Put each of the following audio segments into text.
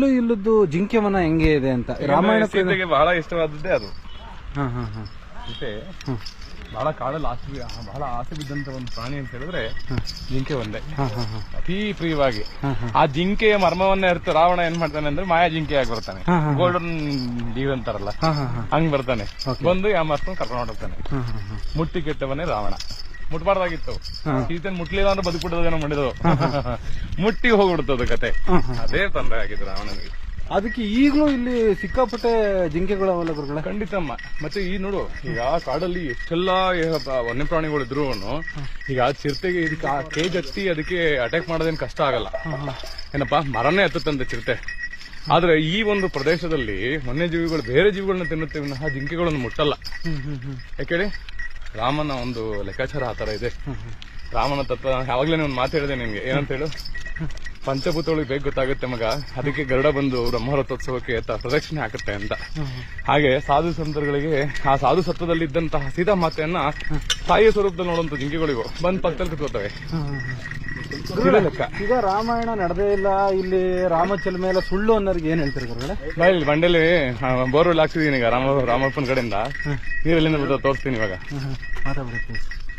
ಅಲ್ಲೂ ಇಲ್ಲದ್ದು ಜಿಂಕೆವನ ಹೆಂಗೆ ಇದೆ ಅಂತ ರಾಮಾಯಣ ಸೀತೆಗೆ ಬಹಳ ಇಷ್ಟವಾದದ್ದೇ ಅದು. ಹಾ ಹಾ ಹಾ ಸೀತೆ ಬಹಳ ಕಾಡಲ್ಲಿ ಬಹಳ ಆಸೆ ಬಿದ್ದಂತ ಒಂದು ಪ್ರಾಣಿ ಅಂತ ಹೇಳಿದ್ರೆ ಜಿಂಕೆ ಒಂದೇ. ಅತೀ ಪ್ರಿಯವಾಗಿ ಆ ಜಿಂಕೆಯ ಮರ್ಮವನ್ನ ಅರ್ಥ ರಾವಣ ಏನ್ ಮಾಡ್ತಾನೆ ಅಂದ್ರೆ ಮಾಯಾ ಜಿಂಕೆ ಆಗಿ ಬರ್ತಾನೆ, ಗೋಲ್ಡನ್ ಡೀವ್ ಅಂತಾರಲ್ಲ ಹಂಗ್ ಬರ್ತಾನೆ. ಬಂದು ಯಾಮರ್ಸ್ಕೊಂಡು ಕರ್ಕೊಂಡು ಹೋಗ್ತಾನೆ. ಮುಟ್ಟಿ ಕೆಟ್ಟವನೇ ರಾವಣ. ಮುಟ್ಬಾರ್ದಾಗಿತ್ತು, ಸೀತೆನ್ ಮುಟ್ಲಿಲ್ಲ ಅಂದ್ರೆ ಬದುಕ್ಬಿಡೋದೇನೋ ಮಾಡಿದ್ರು, ಮುಟ್ಟಿ ಹೋಗ್ಬಿಡ್ತದ ಕತೆ. ಅದೇ ತೊಂದರೆ ಆಗಿತ್ತು ರಾವಣನಿಗೆ. ಅದಕ್ಕೆ ಈಗಲೂ ಇಲ್ಲಿ ಸಿಕ್ಕಾಪಟ್ಟೆ ಜಿಂಕೆಗಳವಲ್ಲ ಗುರುಗಳ. ಖಂಡಿತಮ್ಮ. ಮತ್ತೆ ಈ ನೋಡು, ಈಗ ಕಾಡಲ್ಲಿ ಎಷ್ಟೆಲ್ಲಾ ವನ್ಯಪ್ರಾಣಿಗಳಿದ್ರು ಈಗ ಚಿರತೆಗೆ ಇದಕ್ಕೆ ಕೇಜ್ ಹತ್ತಿ ಅದಕ್ಕೆ ಅಟ್ಯಾಕ್ ಮಾಡೋದೇನು ಕಷ್ಟ ಆಗಲ್ಲ ಏನಪ್ಪಾ, ಮರನೇ ಹತ್ತುತ್ತಂತೆ ಚಿರತೆ. ಆದ್ರೆ ಈ ಒಂದು ಪ್ರದೇಶದಲ್ಲಿ ವನ್ಯಜೀವಿಗಳು ಬೇರೆ ಜೀವಿಗಳನ್ನ ತಿನ್ನುತ್ತೆ ವಿನಃ ಜಿಂಕೆಗಳನ್ನು ಮುಟ್ಟಲ್ಲ. ಯಾಕೇಳಿ ರಾಮನ ಒಂದು ಲೆಕ್ಕಾಚಾರ ಆತರ ಇದೆ. ರಾಮನ ತತ್ವ ಯಾವಾಗ್ಲೇ ಒಂದು ಮಾತು ಹೇಳಿದೆ ನಿನ್ಗೆ, ಏನಂತ ಹೇಳು, ಪಂಚಭೂತಗಳಿಗೆ ಬೇಗ ಗೊತ್ತಾಗುತ್ತೆ ಮಗ, ಅದಕ್ಕೆ ಗರುಡ ಬಂದು ಬ್ರಹ್ಮರಥೋತ್ಸವಕ್ಕೆ ಪ್ರದಕ್ಷಿಣೆ ಹಾಕುತ್ತೆ ಅಂತ. ಹಾಗೆ ಸಾಧು ಸಂತರುಗಳಿಗೆ ಆ ಸಾಧು ಸತ್ವದಲ್ಲಿ ಇದ್ದಂತಹ ಸೀತಾ ಮಾತೆಯನ್ನ ತಾಯಿಯ ಸ್ವರೂಪದಲ್ಲಿ ನೋಡುವಂತ ಜಿಂಕೆಗಳಿಗೂ ಬಂದ್ ಪಕ್ಕದಲ್ಲಿ ಕುತ್ಕೋತವೆ. ಈಗ ರಾಮಾಯಣ ನಡೆದೇ ಇಲ್ಲ ಇಲ್ಲಿ, ರಾಮಚಲ್ಮೆ ಎಲ್ಲ ಸುಳ್ಳು ಅನ್ನೋರಿಗೆ ಏನ್ ಹೇಳ್ತಾರೆ ಗುರುಗಳೇ? ಇಲ್ಲಿ ಬಂಡೆಲಿ ಬೋರ್ವೆಲ್ ಹಾಕ್ಸಿದೀನಿ ಈಗ ರಾಮಪ್ಪನ ಕಡೆಯಿಂದ, ನೀರೆಲ್ಲಿಂದ ತೋರಿಸ್ತೀನಿ ಇವಾಗ.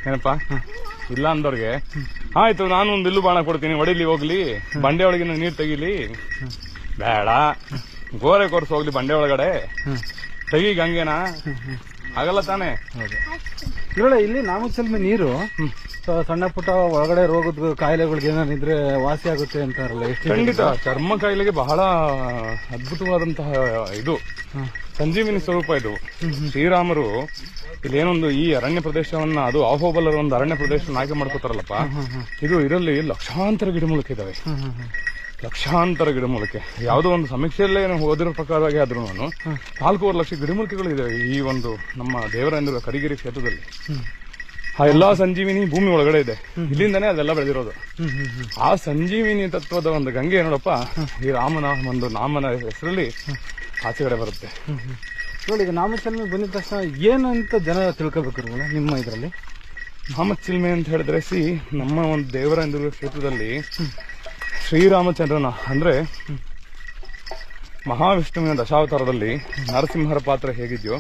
ಏನಪ್ಪಾ ಇಲ್ಲ ಅಂದವ್ರಿಗೆ ಆಯ್ತು ನಾನು ಒಂದು ಬಿಲ್ಲು ಬಾಣ ಕೊಡ್ತೀನಿ, ಹೊಡಿಲಿ ಹೋಗ್ಲಿ, ಬಂಡೆ ಒಳಗಿನ ನೀರ್ ತೆಗಿಲಿ, ಬೇಡ ಗೋರೆ ಕೋರ್ಸ್ ಹೋಗ್ಲಿ ಬಂಡೆ ಒಳಗಡೆ ತೆಗಿ ಗಂಗೆನಾ, ಆಗಲ್ಲ ತಾನೆ. ಇರೋಳ ಇಲ್ಲಿ ನಾಮಚಲ್ಮೆ ನೀರು ಸಣ್ಣ ಪುಟ್ಟ ಒಳಗಡೆ ರೋಗದ ಕಾಯಿಲೆಗಳಿಗೆ ಏನಾರಿದ್ರೆ ವಾಸಿ ಆಗುತ್ತೆ ಅಂತಾರಲ್ಲ, ಖಂಡಿತ. ಚರ್ಮ ಕಾಯಿಲೆಗೆ ಬಹಳ ಅದ್ಭುತವಾದಂತಹ ಇದು ಸಂಜೀವಿನಿ ಸ್ವರೂಪ ಇದು. ಶ್ರೀರಾಮರು ಇಲ್ಲೇನೊಂದು ಈ ಅರಣ್ಯ ಪ್ರದೇಶವನ್ನ, ಅದು ಆಹೋಬಲರ ಒಂದು ಅರಣ್ಯ ಪ್ರದೇಶ ಆಯ್ಕೆ ಮಾಡ್ಕೋತಾರಲ್ಲಪ್ಪ, ಇದು ಇದರಲ್ಲಿ ಲಕ್ಷಾಂತರ ಗಿಡಮೂಲಿಕೆ ಇದಾವೆ. ಲಕ್ಷಾಂತರ ಗಿಡಮೂಲಿಕೆ. ಯಾವುದೋ ಒಂದು ಸಮೀಕ್ಷೆಯಲ್ಲೇ ಓದಿರೋ ಪ್ರಕಾರವಾಗಿ ಆದ್ರೂ 4.5 ಲಕ್ಷ ಗಿಡಮೂಲಿಕೆಗಳು ಇದಾವೆ ಈ ಒಂದು ನಮ್ಮ ದೇವರೇಂದ್ರ ಕರಿಗಿರಿ ಕ್ಷೇತ್ರದಲ್ಲಿ. ಆ ಎಲ್ಲಾ ಸಂಜೀವಿನಿ ಭೂಮಿ ಒಳಗಡೆ ಇದೆ, ಇಲ್ಲಿಂದಾನೇ ಅದೆಲ್ಲ ಬೆಳೆದಿರೋದು. ಆ ಸಂಜೀವಿನಿ ತತ್ವದ ಒಂದು ಗಂಗೆ ನೋಡಪ್ಪ ಈ ರಾಮನ ಒಂದು ನಾಮನ ಹೆಸರಲ್ಲಿ ಆಚೆಗಡೆ ಬರುತ್ತೆ. ನೋಡಿ, ಈಗ ನಾಮಚಿಲ್ಮೆ ಬಂದಿದ ತಕ್ಷಣ ಏನಂತ ಜನ ತಿಳ್ಕೋಬೇಕು ನಿಮ್ಮ ಇದರಲ್ಲಿ? ನಾಮಚಿಲ್ಮೆ ಅಂತ ಹೇಳಿದ್ರೆ ನಮ್ಮ ಒಂದು ದೇವರೇಂದ್ರ ಕ್ಷೇತ್ರದಲ್ಲಿ ಶ್ರೀರಾಮಚಂದ್ರನ ಅಂದ್ರೆ ಮಹಾವಿಷ್ಣುವಿನ ದಶಾವತಾರದಲ್ಲಿ ನರಸಿಂಹರ ಪಾತ್ರ ಹೇಗಿದೆಯೋ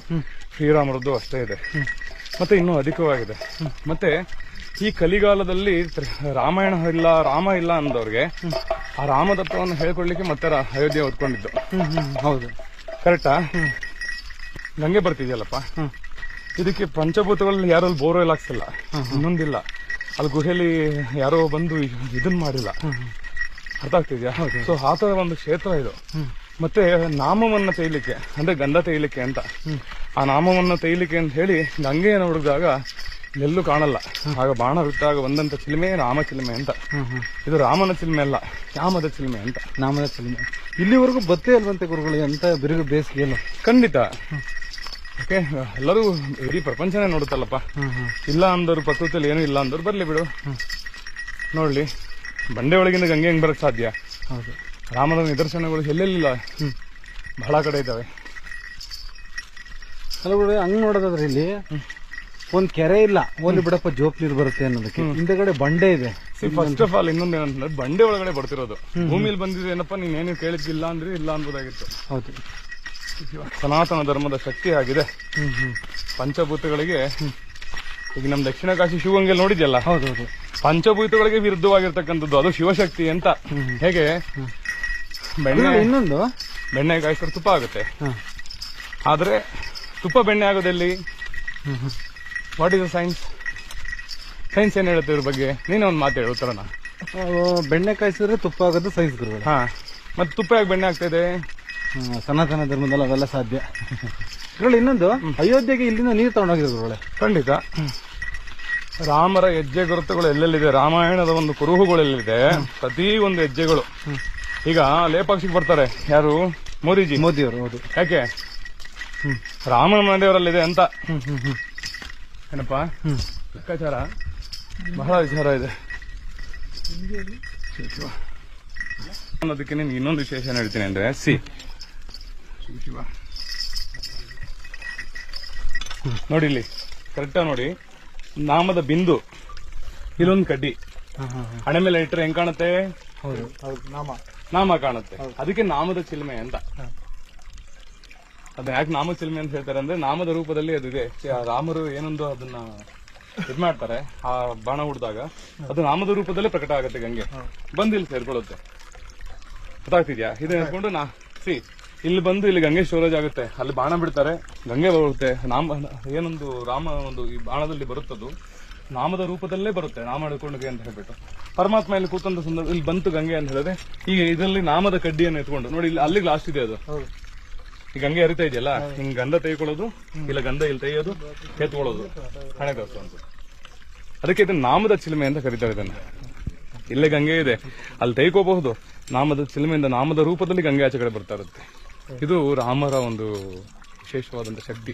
ಶ್ರೀರಾಮರದ್ದು ಅಷ್ಟೇ ಇದೆ, ಮತ್ತೆ ಇನ್ನೂ ಅಧಿಕವಾಗಿದೆ. ಮತ್ತೆ ಈ ಕಲಿಗಾಲದಲ್ಲಿ ರಾಮಾಯಣ ಇಲ್ಲ, ರಾಮ ಇಲ್ಲ ಅಂದವ್ರಿಗೆ ಆ ರಾಮತತ್ವವನ್ನು ಹೇಳ್ಕೊಡ್ಲಿಕ್ಕೆ ಮತ್ತೆ ಅಯೋಧ್ಯೆ ಓದ್ಕೊಂಡಿದ್ದು. ಹೌದು, ಕರೆಕ್ಟಾ? ಗಂಗೆ ಬರ್ತಿದ್ಯಲ್ಲಪ್ಪ, ಇದಕ್ಕೆ ಪಂಚಭೂತಗಳಲ್ಲಿ ಯಾರು ಬೋರ್ವೆಲ್ ಹಾಕ್ಸಿಲ್ಲ, ಇನ್ನೊಂದಿಲ್ಲ, ಅಲ್ಲಿ ಗುಹೆಯಲ್ಲಿ ಯಾರೋ ಬಂದು ಇದನ್ ಮಾಡಿಲ್ಲ, ಅರ್ಥ ಆಗ್ತಿದ್ಯಾ? ಸೊ ಆ ತರ ಒಂದು ಕ್ಷೇತ್ರ ಇದು. ಮತ್ತೆ ನಾಮವನ್ನ ತೈಲಿಕ್ಕೆ ಅಂದ್ರೆ ಗಂಧ ತೈಲಿಕ್ಕೆ ಅಂತ, ಆ ನಾಮವನ್ನ ತೈಲಿಕ್ಕೆ ಅಂತ ಹೇಳಿ ಗಂಗೆಯನ್ನು ಹುಡುಕಿದಾಗ ಎಲ್ಲೂ ಕಾಣಲ್ಲ. ಆಗ ಬಾಣ ಬಿಟ್ಟಾಗ ಒಂದಂತ ಚಿಲ್ಮೆ ರಾಮ ಚಿಲ್ಮೆ ಅಂತ. ಇದು ರಾಮನ ಚಿಲ್ಮೆ ಅಲ್ಲ, ಯಾಮದ ಚಿಲ್ಮೆ ಅಂತ. ನಾಮದ ಚಿಲ್ಮೆ ಇಲ್ಲಿವರೆಗೂ ಬತ್ತೇ ಅಲ್ವಂತೆ ಗುರುಗಳಿಗೆ ಅಂತ ಬಿರುಗು ಬೇಸಿಗೆಯಲ್ಲ. ಖಂಡಿತ. ಓಕೆ, ಎಲ್ಲರೂ ಇಡೀ ಪ್ರಪಂಚನೇ ನೋಡುತ್ತಲ್ಲಪ್ಪ. ಇಲ್ಲ ಅಂದವ್ರು ಪ್ರಕೃತಿಯಲ್ಲಿ ಏನೂ ಇಲ್ಲ ಅಂದವ್ರು ಬರ್ಲಿ ಬಿಡು, ನೋಡ್ಲಿ. ಬಂಡೆ ಒಳಗಿಂದ ಗಂಗೆ ಹೆಂಗ್ ಬರಕ್ ಸಾಧ್ಯ? ಹೌದು, ರಾಮನ ನಿದರ್ಶನಗಳು ಎಲ್ಲೆಲ್ಲಿಲ್ಲ, ಬಹಳ ಕಡೆ ಇದ್ದಾವೆ. ಅಲ್ಲ ಹಂಗ್ ನೋಡೋದಾದ್ರೆ ಇಲ್ಲಿ ಒಂದ್ ಕೆರೆ ಇಲ್ಲ, ಓಲಿ ಬಿಡಪ್ಪ ಜೋಪ್ ನೀರು ಬರುತ್ತೆ ಅನ್ನೋದಕ್ಕೆ ಹಿಂದೆಗಡೆ ಬಂಡೆ ಇದೆ. ಫಸ್ಟ್ ಆಫ್ ಆಲ್ ಇನ್ನೊಂದು ಏನಂತಂದ್ರೆ ಬಂಡೆ ಒಳಗಡೆ ಬರ್ತಿರೋದು. ಭೂಮಿಲಿ ಬಂದಿದ್ರೆ ಏನಪ್ಪಾ ನೀನೇನು ಕೇಳಿದ್ದಿಲ್ಲ ಅಂದ್ರೆ ಇಲ್ಲ ಅನ್ಬೋದಾಗಿತ್ತು. ಹೌದು, ಸನಾತನ ಧರ್ಮದ ಶಕ್ತಿ ಆಗಿದೆ ಪಂಚಭೂತಗಳಿಗೆ. ಈಗ ನಮ್ ದಕ್ಷಿಣ ಕಾಶಿ ಶಿವಗಂಗೆ ನೋಡಿದ್ಯಲ್ಲ, ಹೌದೌದು, ಪಂಚಭೂತಗಳಿಗೆ ವಿರುದ್ಧವಾಗಿರ್ತಕ್ಕಂಥದ್ದು ಅದು ಶಿವಶಕ್ತಿ ಅಂತ. ಹೇಗೆ ಇನ್ನೊಂದು ಬೆಣ್ಣೆ ಕಾಯಿಸಿದ್ರೆ ತುಪ್ಪ ಆಗುತ್ತೆ, ಆದ್ರೆ ತುಪ್ಪ ಬೆಣ್ಣೆ ಆಗೋದೆಲ್ಲಿ? What is the science? Science ಏನ್ ಹೇಳುತ್ತೆ ಇದ್ರ ಬಗ್ಗೆ? ನೀನೇ ಒಂದು ಮಾತು ಹೇಳು ಉತ್ತರನ. ಬೆಣ್ಣೆ ಕಾಯಿಸಿದ್ರೆ ತುಪ್ಪ ಆಗೋದು ಸೈನ್ಸ್ ಗುರುಗಳು. ಹಾ, ಮತ್ತೆ ತುಪ್ಪ ಯಾಕೆ ಬೆಣ್ಣೆ ಆಗ್ತಾ ಇದೆ? ಸನಾತನ ಧರ್ಮದಲ್ಲಿ ಅವೆಲ್ಲ ಸಾಧ್ಯ. ಇನ್ನೊಂದು, ಅಯೋಧ್ಯೆಗೆ ಇಲ್ಲಿಂದ ನೀರು ತಗೊಂಡೋಗಿದ್ರು ಗುರುಗಳೇ. ಖಂಡಿತ. ರಾಮರ ಹೆಜ್ಜೆ ಗುರುತುಗಳು ಎಲ್ಲೆಲ್ಲಿದೆ, ರಾಮಾಯಣದ ಒಂದು ಕುರುಹುಗಳೆಲ್ಲಿದೆ, ಪ್ರತಿ ಒಂದು ಹೆಜ್ಜೆಗಳು. ಈಗ ಲೇಪಾಕ್ಷಿಗೆ ಬರ್ತಾರೆ ಯಾರು? ಮೋದಿಯವರು. ಹೌದು, ಯಾಕೆ? ರಾಮನ ಮನೆದೇವರಲ್ಲಿದೆ ಅಂತ. ಏನಪ್ಪಾ ಲೆಕ್ಕಾಚಾರ, ಬಹಳ ವಿಚಾರ ಇದೆ ಅನ್ನೋದಕ್ಕೆ. ನಿನ್ಗೆ ಇನ್ನೊಂದು ವಿಶೇಷ ಹೇಳ್ತೀನಿ ಅಂದ್ರೆ, ಶಿವ ನೋಡಿ ಇಲ್ಲಿ ಕರೆಕ್ಟಾ ನೋಡಿ, ನಾಮದ ಬಿಂದು, ಇಲ್ಲೊಂದು ಕಡ್ಡಿ ಹಣೆ ಮೇಲೆ ಇಟ್ಟರೆ ಹೆಂಗ್ ಕಾಣುತ್ತೆ? ಹೌದು, ನಾಮ ಕಾಣುತ್ತೆ. ಅದಕ್ಕೆ ನಾಮದ ಚಿಲುಮೆ ಅಂತ. ಅದನ್ನ ಯಾಕೆ ನಾಮ ಚಿಲುಮೆ ಅಂತ ಹೇಳ್ತಾರೆ ಅಂದ್ರೆ ನಾಮದ ರೂಪದಲ್ಲಿ ಅದಿದೆ. ರಾಮರು ಏನೊಂದು ಅದನ್ನ ಇದ್ ಮಾಡ್ತಾರೆ, ಆ ಬಾಣ ಹುಡ್ದಾಗ ಅದು ನಾಮದ ರೂಪದಲ್ಲೇ ಪ್ರಕಟ ಆಗುತ್ತೆ. ಗಂಗೆ ಬಂದು ಇಲ್ಲಿ ಸೇರ್ಕೊಳ್ಳುತ್ತೆ. ಗೊತ್ತಾಗ್ತಿದ್ಯಾ? ಇದನ್ನ ಹೇಳ್ಕೊಂಡು ಇಲ್ಲಿ ಬಂದು ಇಲ್ಲಿ ಗಂಗೆ ಸ್ಟೋರೇಜ್ ಆಗುತ್ತೆ. ಅಲ್ಲಿ ಬಾಣ ಬಿಡ್ತಾರೆ, ಗಂಗೆ ಬರುತ್ತೆ. ಏನೊಂದು ರಾಮ ಒಂದು ಈ ಬಾಣದಲ್ಲಿ ಬರುತ್ತದು ನಾಮದ ರೂಪದಲ್ಲೇ ಬರುತ್ತೆ. ನಾಮ ಹಿಡ್ಕೊಂಡ್ಗೆ ಅಂತ ಹೇಳ್ಬಿಟ್ಟು ಪರಮಾತ್ಮ ಇಲ್ಲಿ ಕೂತಂತ ಸಂದರ್ಭ ಇಲ್ಲಿ ಬಂತು ಗಂಗೆ ಅಂತ ಹೇಳಿದ್ರೆ ಈಗ ಇದರಲ್ಲಿ ನಾಮದ ಕಡ್ಡಿಯನ್ನು ಎತ್ಕೊಂಡು ನೋಡಿ, ಇಲ್ಲಿ ಅಲ್ಲಿಗೆ ಲಾಸ್ಟ್ ಇದೆ ಅದು. ಈ ಗಂಗೆ ಹರಿತಾ ಇದೆಯಲ್ಲ, ಹಿಂಗ್ ಗಂಧ ತೆಗೆಕೊಳ್ಳೋದು, ಇಲ್ಲ ಗಂಧ ಇಲ್ಲಿ ತೆಗೆಯೋದು, ಎತ್ಕೊಳ್ಳೋದು, ಹಣೆ ದೋಸ್ತು ಅಂತ. ಅದಕ್ಕೆ ಇದನ್ನ ನಾಮದ ಚಿಲುಮೆ ಅಂತ ಕರೀತಾರೆ ಇದನ್ನ. ಇಲ್ಲೇ ಗಂಗೆ ಇದೆ, ಅಲ್ಲಿ ತೆಗೆಕೋಬಹುದು. ನಾಮದ ಚಿಲುಮೆಯಿಂದ ನಾಮದ ರೂಪದಲ್ಲಿ ಗಂಗೆ ಆಚೆ ಕಡೆ ಬರ್ತಾ ಇರುತ್ತೆ. ಇದು ರಾಮರ ಒಂದು ವಿಶೇಷವಾದಂತ ಶಕ್ತಿ.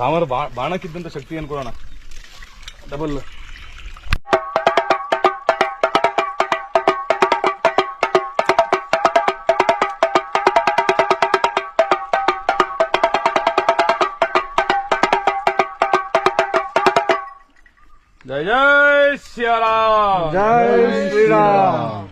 ರಾಮರ ಬಾಣಕ್ಕಿದ್ದಂತ ಶಕ್ತಿ ಅನ್ಕೊಳ್ಳೋಣ, ಡಬಲ್. ಜಯ ಜಯ ಶ್ರೀರಾಮ್. ಜೈ ಶ್ರೀರಾಮ್.